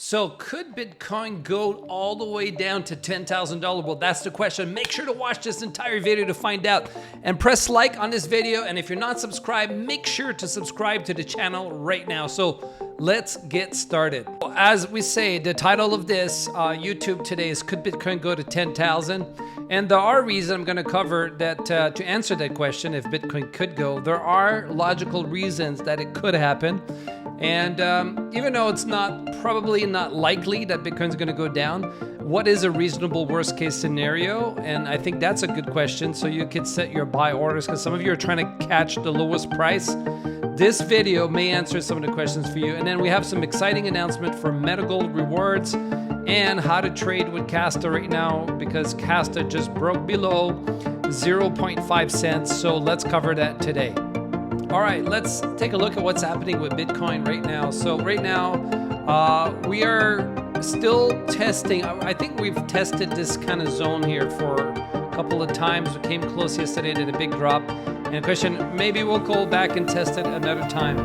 So could Bitcoin go all the way down to $10,000? Well, that's the question. Make sure to watch this entire video to find out. And press like on this video. And if you're not subscribed, make sure to subscribe to the channel right now. So let's get started. As we say, the title of this YouTube today is Could Bitcoin Go to 10,000? And there are reasons I'm going to cover that to answer that question, if Bitcoin could go. There are logical reasons that it could happen. And even though it's probably not likely that Bitcoin's going to go down, what is a reasonable worst case scenario? And I think that's a good question. So you could set your buy orders because some of you are trying to catch the lowest price. This video may answer some of the questions for you. And then we have some exciting announcement for Metagold Rewards and how to trade with Casta right now, because Casta just broke below 0.5 cents. So let's cover that today. All right, let's take a look at what's happening with Bitcoin right now. So right now, we are still testing. I think we've tested this kind of zone here for a couple of times. We came close yesterday, did a big drop. And the question, maybe we'll go back and test it another time.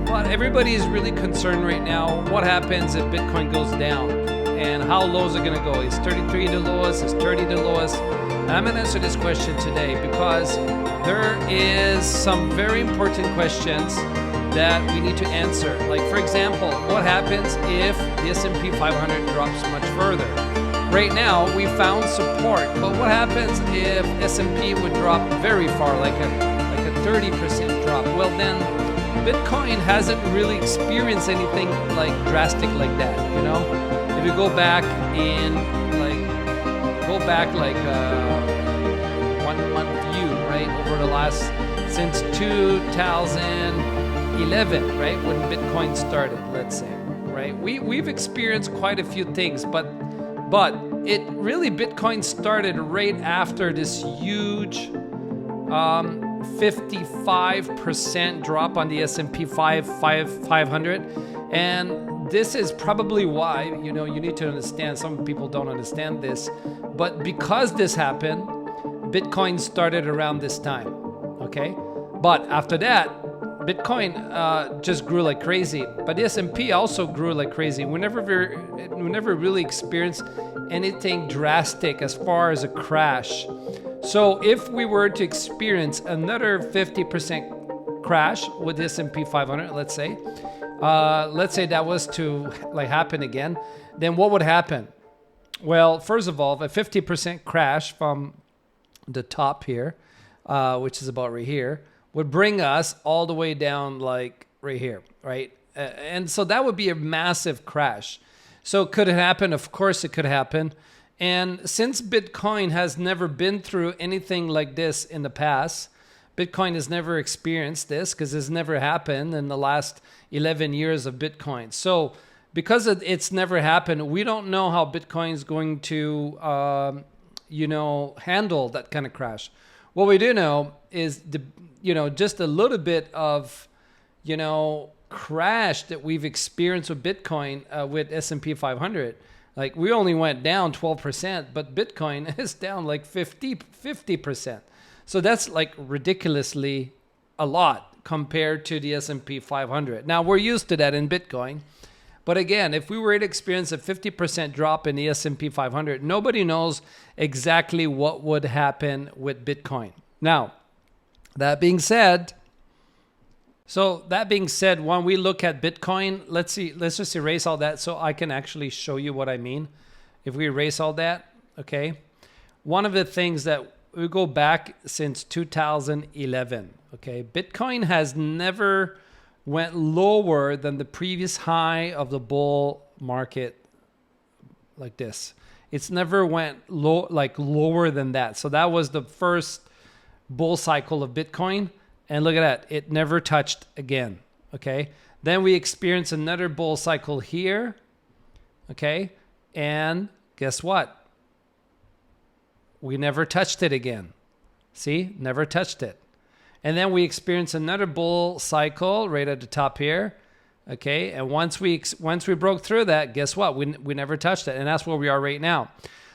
But everybody is really concerned right now. What happens if Bitcoin goes down? And how low is it going to go? Is 33 the lowest? Is 30 the lowest? And I'm going to answer this question today because there is some very important questions that we need to answer. Like, for example, what happens if the S&P 500 drops much further? Right now, we found support, but what happens if S&P would drop very far, like a 30% drop? Well, then Bitcoin hasn't really experienced anything like drastic like that, you know? If you go back in like 1 month view, right, over the last, since 2011, right, when Bitcoin started, let's say, right, we've experienced quite a few things, but it really, Bitcoin started right after this huge 55% drop on the S&P 500, and this is probably why, you know, you need to understand, some people don't understand this, but because this happened, Bitcoin started around this time, okay? But after that, Bitcoin just grew like crazy, but the S&P also grew like crazy. We never really experienced anything drastic as far as a crash. So if we were to experience another 50% crash with the S&P 500, let's say that was to like happen again, then what would happen? Well, first of all, a 50% crash from the top here, which is about right here, would bring us all the way down like right here, right? And so that would be a massive crash. So could it happen? Of course it could happen. And since Bitcoin has never been through anything like this in the past, Bitcoin has never experienced this because it's never happened in the last 11 years of Bitcoin. So because it's never happened, we don't know how Bitcoin is going to handle that kind of crash. What we do know is just a little bit of, crash that we've experienced with Bitcoin with S&P 500. Like, we only went down 12%, but Bitcoin is down like 50%. So that's like ridiculously a lot compared to the S&P 500. Now, we're used to that in Bitcoin. But again, if we were to experience a 50% drop in the S&P 500, nobody knows exactly what would happen with Bitcoin. Now, that being said, when we look at Bitcoin, let's just erase all that so I can actually show you what I mean. If we erase all that, okay? One of the things that we go back since 2011, okay? Bitcoin has never went lower than the previous high of the bull market like this. It's never went lower than that. So that was the first bull cycle of Bitcoin. And look at that. It never touched again. Okay. Then we experienced another bull cycle here. Okay. And guess what? We never touched it again. See? Never touched it. And then we experienced another bull cycle right at the top here. Okay. And once we broke through that, guess what? We never touched it. And that's where we are right now.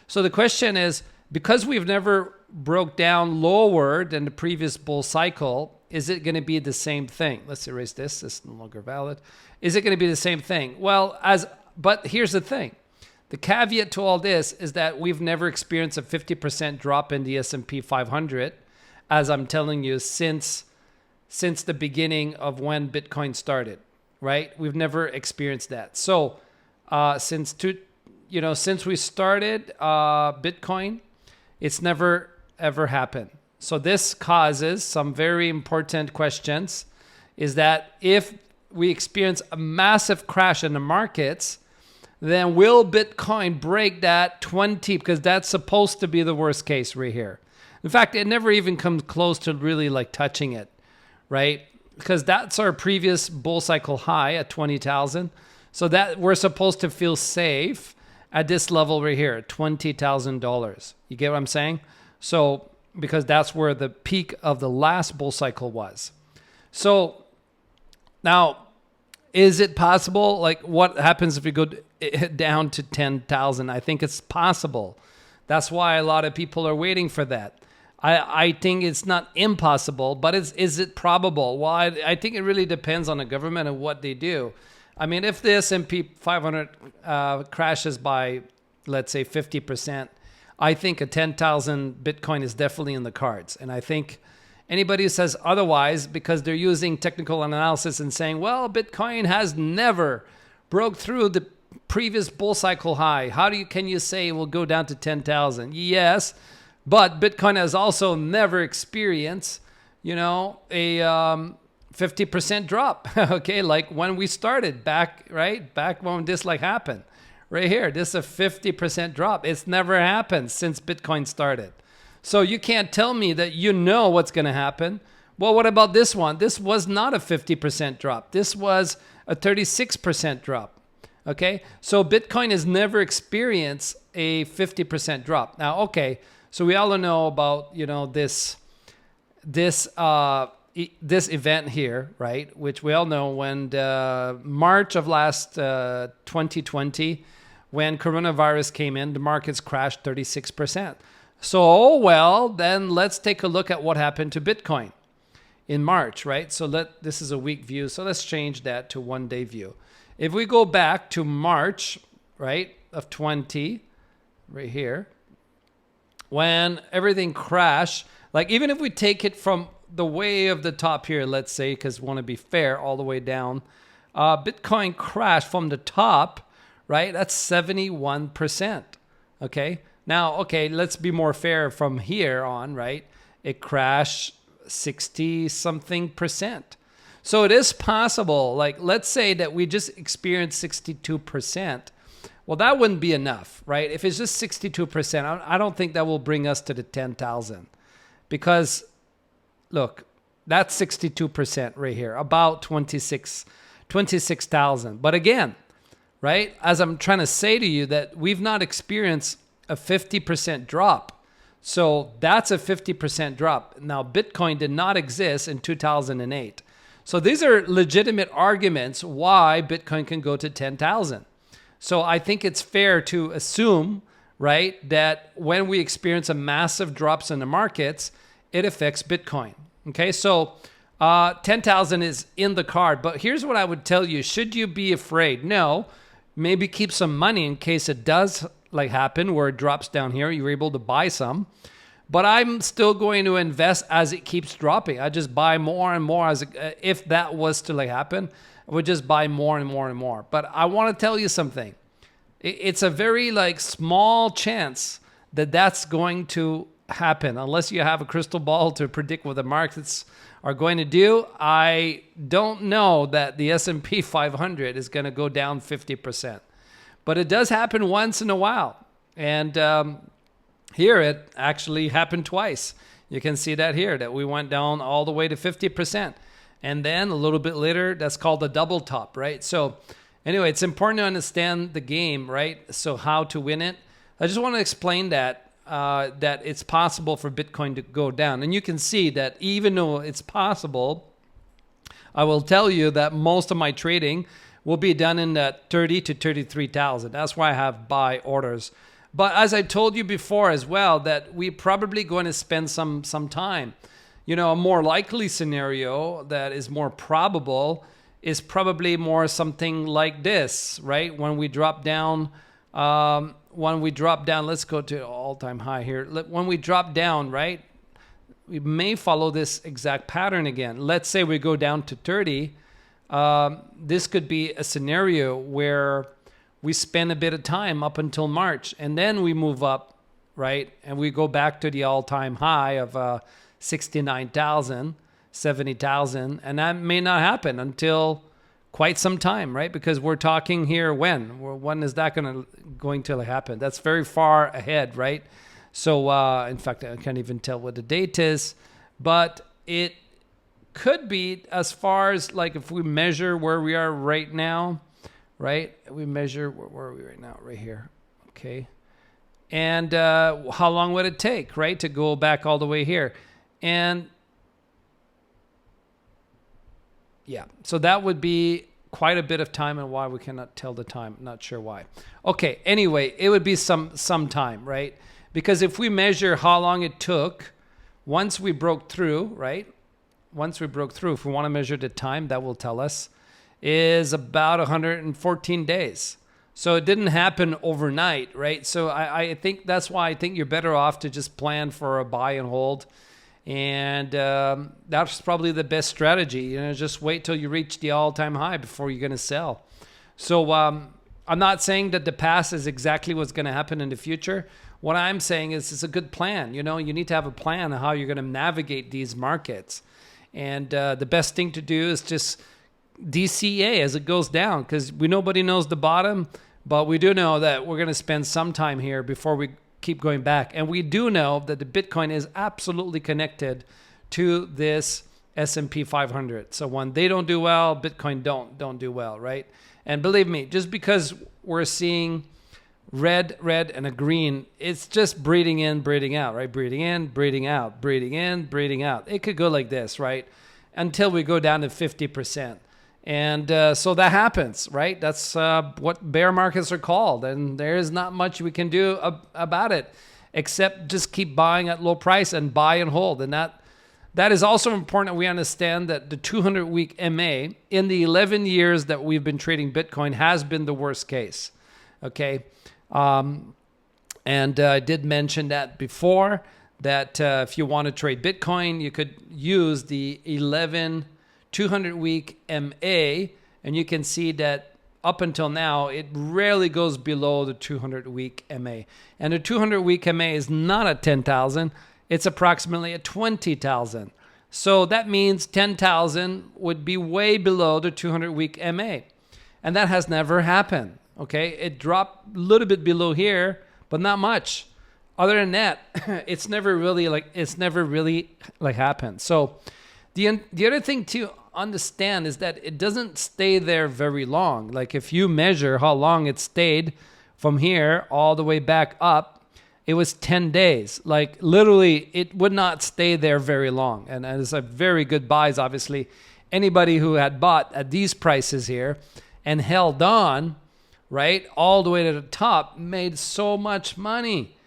So the question is, because we've never broke down lower than the previous bull cycle, is it going to be the same thing? Let's erase this. This is no longer valid. Is it going to be the same thing? Well, as but here's the thing. The caveat to all this is that we've never experienced a 50% drop in the S&P 500, as I'm telling you, since the beginning of when Bitcoin started, right? We've never experienced that. So since we started Bitcoin, it's never ever happened. So this causes some very important questions, is that if we experience a massive crash in the markets, then will Bitcoin break that 20? Because that's supposed to be the worst case right here. In fact, it never even comes close to really like touching it, right? Because that's our previous bull cycle high at 20,000. So that we're supposed to feel safe at this level right here, $20,000. You get what I'm saying? So because that's where the peak of the last bull cycle was. So now, is it possible? Like, what happens if we go down to 10,000? I think it's possible. That's why a lot of people are waiting for that. I think it's not impossible, but is it probable? Well, I think it really depends on the government and what they do. I mean, if the S&P 500 crashes by, let's say, 50%, I think a 10,000 Bitcoin is definitely in the cards. And I think anybody who says otherwise, because they're using technical analysis and saying, well, Bitcoin has never broke through the previous bull cycle high. Can you say it will go down to 10,000? Yes, but Bitcoin has also never experienced, a 50% drop. Okay, like when we started back when this happened. Right here, this is a 50% drop. It's never happened since Bitcoin started. So you can't tell me that you know what's going to happen. Well, what about this one? This was not a 50% drop. This was a 36% drop. Okay, so Bitcoin has never experienced a 50% drop. Now, okay, so we all know about this event here, right? Which we all know when March of last 2020. When coronavirus came in, the markets crashed 36%. So, well, then let's take a look at what happened to Bitcoin in March, right? So this is a week view. So let's change that to 1 day view. If we go back to March, right, of 20, right here, when everything crashed, like even if we take it from the way of the top here, let's say, because we want to be fair, all the way down, Bitcoin crashed from the top, right? That's 71%. Okay. Now, okay, let's be more fair from here on, right? It crashed 60 something percent. So it is possible, like let's say that we just experienced 62%. Well, that wouldn't be enough, right? If it's just 62%, I don't think that will bring us to the 10,000. Because look, that's 62% right here, about 26,000. But again, right? As I'm trying to say to you that we've not experienced a 50% drop. So that's a 50% drop. Now, Bitcoin did not exist in 2008. So these are legitimate arguments why Bitcoin can go to 10,000. So I think it's fair to assume, right, that when we experience a massive drops in the markets, it affects Bitcoin. Okay, so 10,000 is in the card. But here's what I would tell you. Should you be afraid? No. Maybe keep some money in case it does happen where it drops down here. You're able to buy some. But I'm still going to invest as it keeps dropping. I just buy more and more. If that was to happen, I would just buy more and more and more. But I want to tell you something. It's a very small chance that that's going to happen unless you have a crystal ball to predict what the markets are going to do. I don't know that the S&P 500 is going to go down 50%. But it does happen once in a while. And here it actually happened twice. You can see that here, that we went down all the way to 50%. And then a little bit later, that's called a double top, right? So anyway, it's important to understand the game, right? So how to win it. I just want to explain that it's possible for Bitcoin to go down. And you can see that even though it's possible, I will tell you that most of my trading will be done in that 30 to 33,000. That's why I have buy orders. But as I told you before as well, that we're probably going to spend some time. A more likely scenario that is more probable is probably more something like this, right? When we drop down, let's go to all-time high here. When we drop down, right, we may follow this exact pattern again. Let's say we go down to 30. This could be a scenario where we spend a bit of time up until March, and then we move up, right? And we go back to the all-time high of 69,000, 70,000, and that may not happen until quite some time, right? Because we're talking here when is that going to happen? That's very far ahead, right? So in fact, I can't even tell what the date is, but it could be as far as like if we measure where we are right now, right? We measure where are we right now? Right here, okay. And how long would it take, right, to go back all the way here? And yeah, so that would be quite a bit of time, and why we cannot tell the time, not sure why. Okay, anyway, it would be some time, right? Because if we measure how long it took once we broke through, right? Once we broke through, if we want to measure the time, that will tell us, is about 114 days. So it didn't happen overnight, right? So I think that's why I think you're better off to just plan for a buy and hold. And that's probably the best strategy. You know, just wait till you reach the all-time high before you're going to sell. So I'm not saying that the past is exactly what's going to happen in the future. What I'm saying is it's a good plan. You know, you need to have a plan on how you're going to navigate these markets. And the best thing to do is just DCA as it goes down, because nobody knows the bottom, but we do know that we're going to spend some time here before we keep going back. And we do know that the Bitcoin is absolutely connected to this S&P 500. So when they don't do well, Bitcoin don't do well, right? And believe me, just because we're seeing red, and a green, it's just breathing in, breathing out, right? Breathing in, breathing out, breathing in, breathing out. It could go like this, right? Until we go down to 50%. And so that happens, right? That's what bear markets are called. And there is not much we can do about it, except just keep buying at low price and buy and hold. And that is also important that we understand that the 200-week MA in the 11 years that we've been trading Bitcoin has been the worst case, okay? And I did mention that before, that if you want to trade Bitcoin, you could use the 11 200-week MA, and you can see that up until now, it rarely goes below the 200-week MA. And the 200-week MA is not at 10,000. It's approximately at 20,000. So that means 10,000 would be way below the 200-week MA. And that has never happened, okay? It dropped a little bit below here, but not much. Other than that, it's never really happened. So the other thing to understand is that it doesn't stay there very long. Like if you measure how long it stayed from here all the way back up, it was 10 days. Like literally, it would not stay there very long. And it's a very good buys, obviously. Anybody who had bought at these prices here and held on, right, all the way to the top made so much money.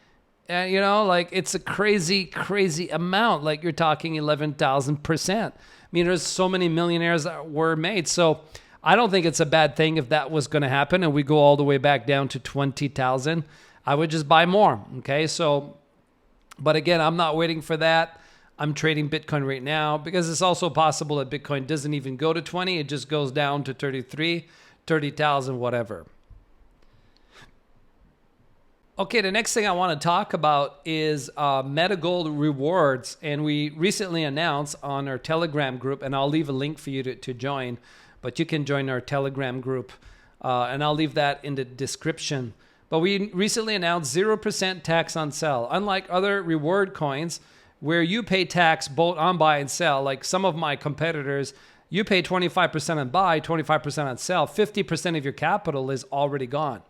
And, you know, like it's a crazy, crazy amount. Like you're talking 11,000%. I mean, there's so many millionaires that were made. So I don't think it's a bad thing if that was going to happen and we go all the way back down to 20,000. I would just buy more. Okay. So, but again, I'm not waiting for that. I'm trading Bitcoin right now because it's also possible that Bitcoin doesn't even go to 20. It just goes down to 33, 30,000, whatever. Okay, the next thing I want to talk about is Metagold Rewards. And we recently announced on our Telegram group, and I'll leave a link for you to join, but you can join our Telegram group, and I'll leave that in the description. But we recently announced 0% tax on sell. Unlike other reward coins where you pay tax both on buy and sell, like some of my competitors, you pay 25% on buy, 25% on sell, 50% of your capital is already gone.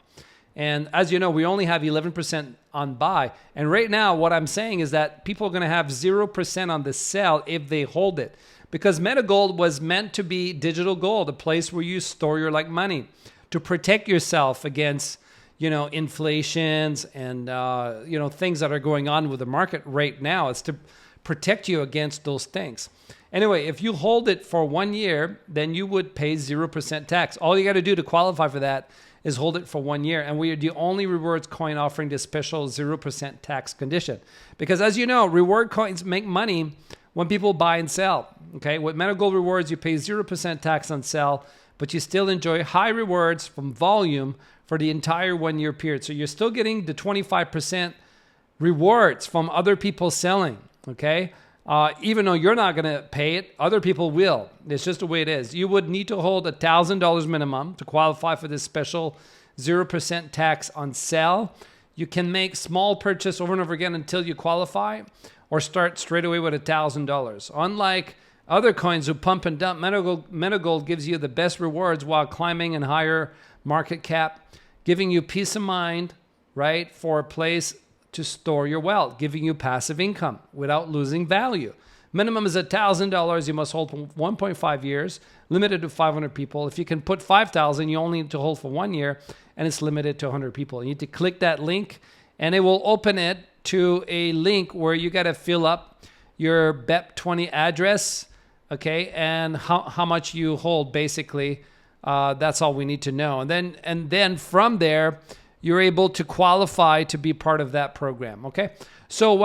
And as you know, we only have 11% on buy. And right now, what I'm saying is that people are going to have 0% on the sell if they hold it. Because Metagold was meant to be digital gold, a place where you store your like money to protect yourself against, you know, inflations and, you know, things that are going on with the market right now. It's to protect you against those things. Anyway, if you hold it for 1 year, then you would pay 0% tax. All you got to do to qualify for that is hold it for 1 year. And we are the only rewards coin offering this special 0% tax condition. Because as you know, reward coins make money when people buy and sell. Okay, with Metagold Rewards, you pay 0% tax on sell, but you still enjoy high rewards from volume for the entire 1 year period. So you're still getting the 25% rewards from other people selling, okay? Even though you're not going to pay it, other people will. It's just the way it is. You would need to hold $1,000 minimum to qualify for this special 0% tax on sell. You can make small purchase over and over again until you qualify, or start straight away with $1,000. Unlike other coins who pump and dump, Metagold gives you the best rewards while climbing in higher market cap, giving you peace of mind, right, for a place to store your wealth, giving you passive income without losing value. Minimum is $1,000. You must hold for 1.5 years, limited to 500 people. If you can put 5,000, you only need to hold for 1 year, and it's limited to 100 people. You need to click that link, and it will open it to a link where you got to fill up your BEP20 address, okay, and how much you hold, basically. That's all we need to know. And then from there, you're able to qualify to be part of that program, okay? So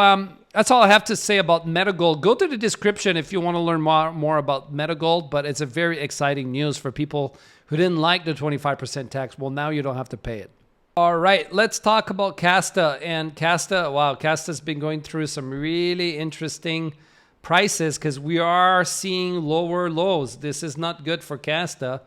that's all I have to say about Metagold. Go to the description if you want to learn more about Metagold, but it's a very exciting news for people who didn't like the 25% tax. Well, now you don't have to pay it. All right, let's talk about Casta. And Casta, wow, Casta's been going through some really interesting prices because we are seeing lower lows. This is not good for Casta.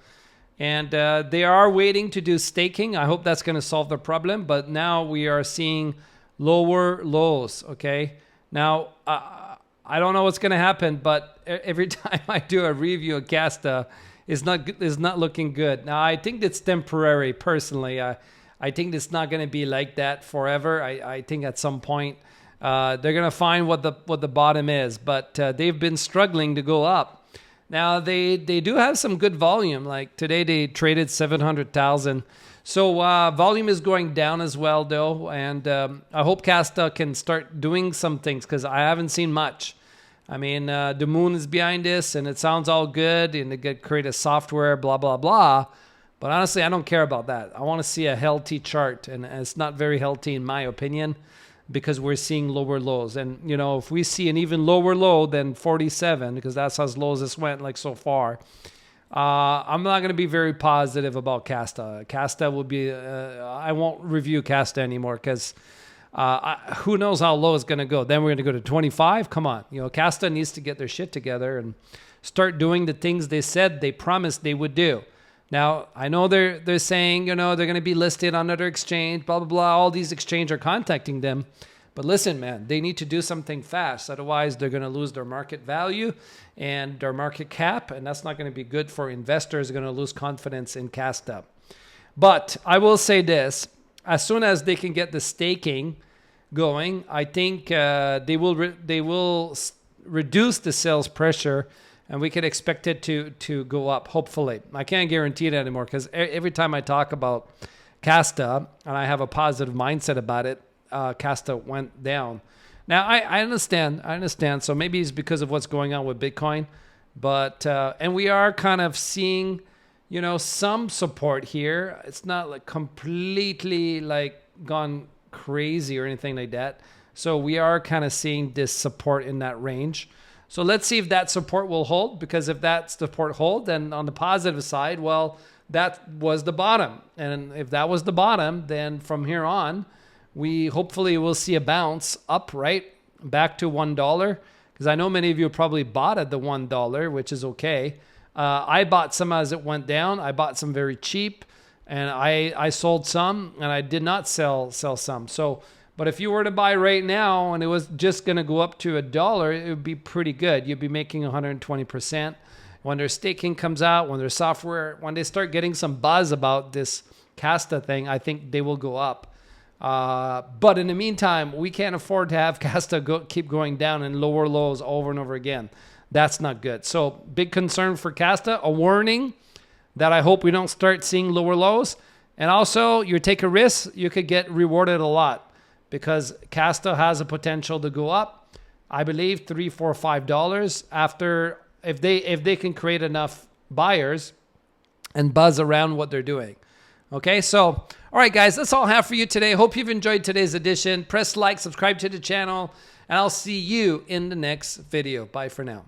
And they are waiting to do staking. I hope that's going to solve the problem. But now we are seeing lower lows, okay? Now, I don't know what's going to happen, but every time I do a review of Casta, it's not looking good. Now, I think it's temporary, personally. I think it's not going to be like that forever. I think at some point they're going to find what the bottom is. But they've been struggling to go up. Now, they do have some good volume. Like today, they traded 700,000. So volume is going down as well, though. And I hope Casta can start doing some things because I haven't seen much. I mean, the moon is behind this, and it sounds all good, and they get create a software, blah, blah, blah. But honestly, I don't care about that. I want to see a healthy chart, and it's not very healthy in my opinion, because we're seeing lower lows. And, you know, if we see an even lower low than 47, because that's as low as this went like so far, I'm not going to be very positive about Casta. Casta will be, I won't review Casta anymore because who knows how low it's going to go. Then we're going to go to 25. Come on. You know, Casta needs to get their shit together and start doing the things they said they promised they would do. Now, I know they're saying, you know, they're going to be listed on another exchange, blah, blah, blah. All these exchanges are contacting them. But listen, man, they need to do something fast. Otherwise, they're going to lose their market value and their market cap. And that's not going to be good for investors. They're going to lose confidence in Casta. But I will say this. As soon as they can get the staking going, I think they will reduce the sales pressure, and we can expect it to go up, hopefully. I can't guarantee it anymore because every time I talk about Casta and I have a positive mindset about it, Casta went down. Now, I understand. So maybe it's because of what's going on with Bitcoin. But, and we are kind of seeing, you know, some support here. It's not like completely like gone crazy or anything like that. So we are kind of seeing this support in that range. So let's see if that support will hold, because if that support hold, then on the positive side, well, that was the bottom. And if that was the bottom, then from here on, we hopefully will see a bounce up, right? Back to $1. Because I know many of you probably bought at the $1, which is okay. I bought some as it went down. I bought some very cheap, and I sold some, and I did not sell some. So, but if you were to buy right now and it was just going to go up to $1, it would be pretty good. You'd be making 120%. When their staking comes out, when their software, when they start getting some buzz about this Casta thing, I think they will go up. But in the meantime, we can't afford to have Casta keep going down in lower lows over and over again. That's not good. So big concern for Casta, a warning that I hope we don't start seeing lower lows. And also, you take a risk, you could get rewarded a lot, because Casta has a potential to go up. I believe $3, $4, $5 after, if they can create enough buyers and buzz around what they're doing. Okay, so, all right, guys, that's all I have for you today. Hope you've enjoyed today's edition. Press like, subscribe to the channel, and I'll see you in the next video. Bye for now.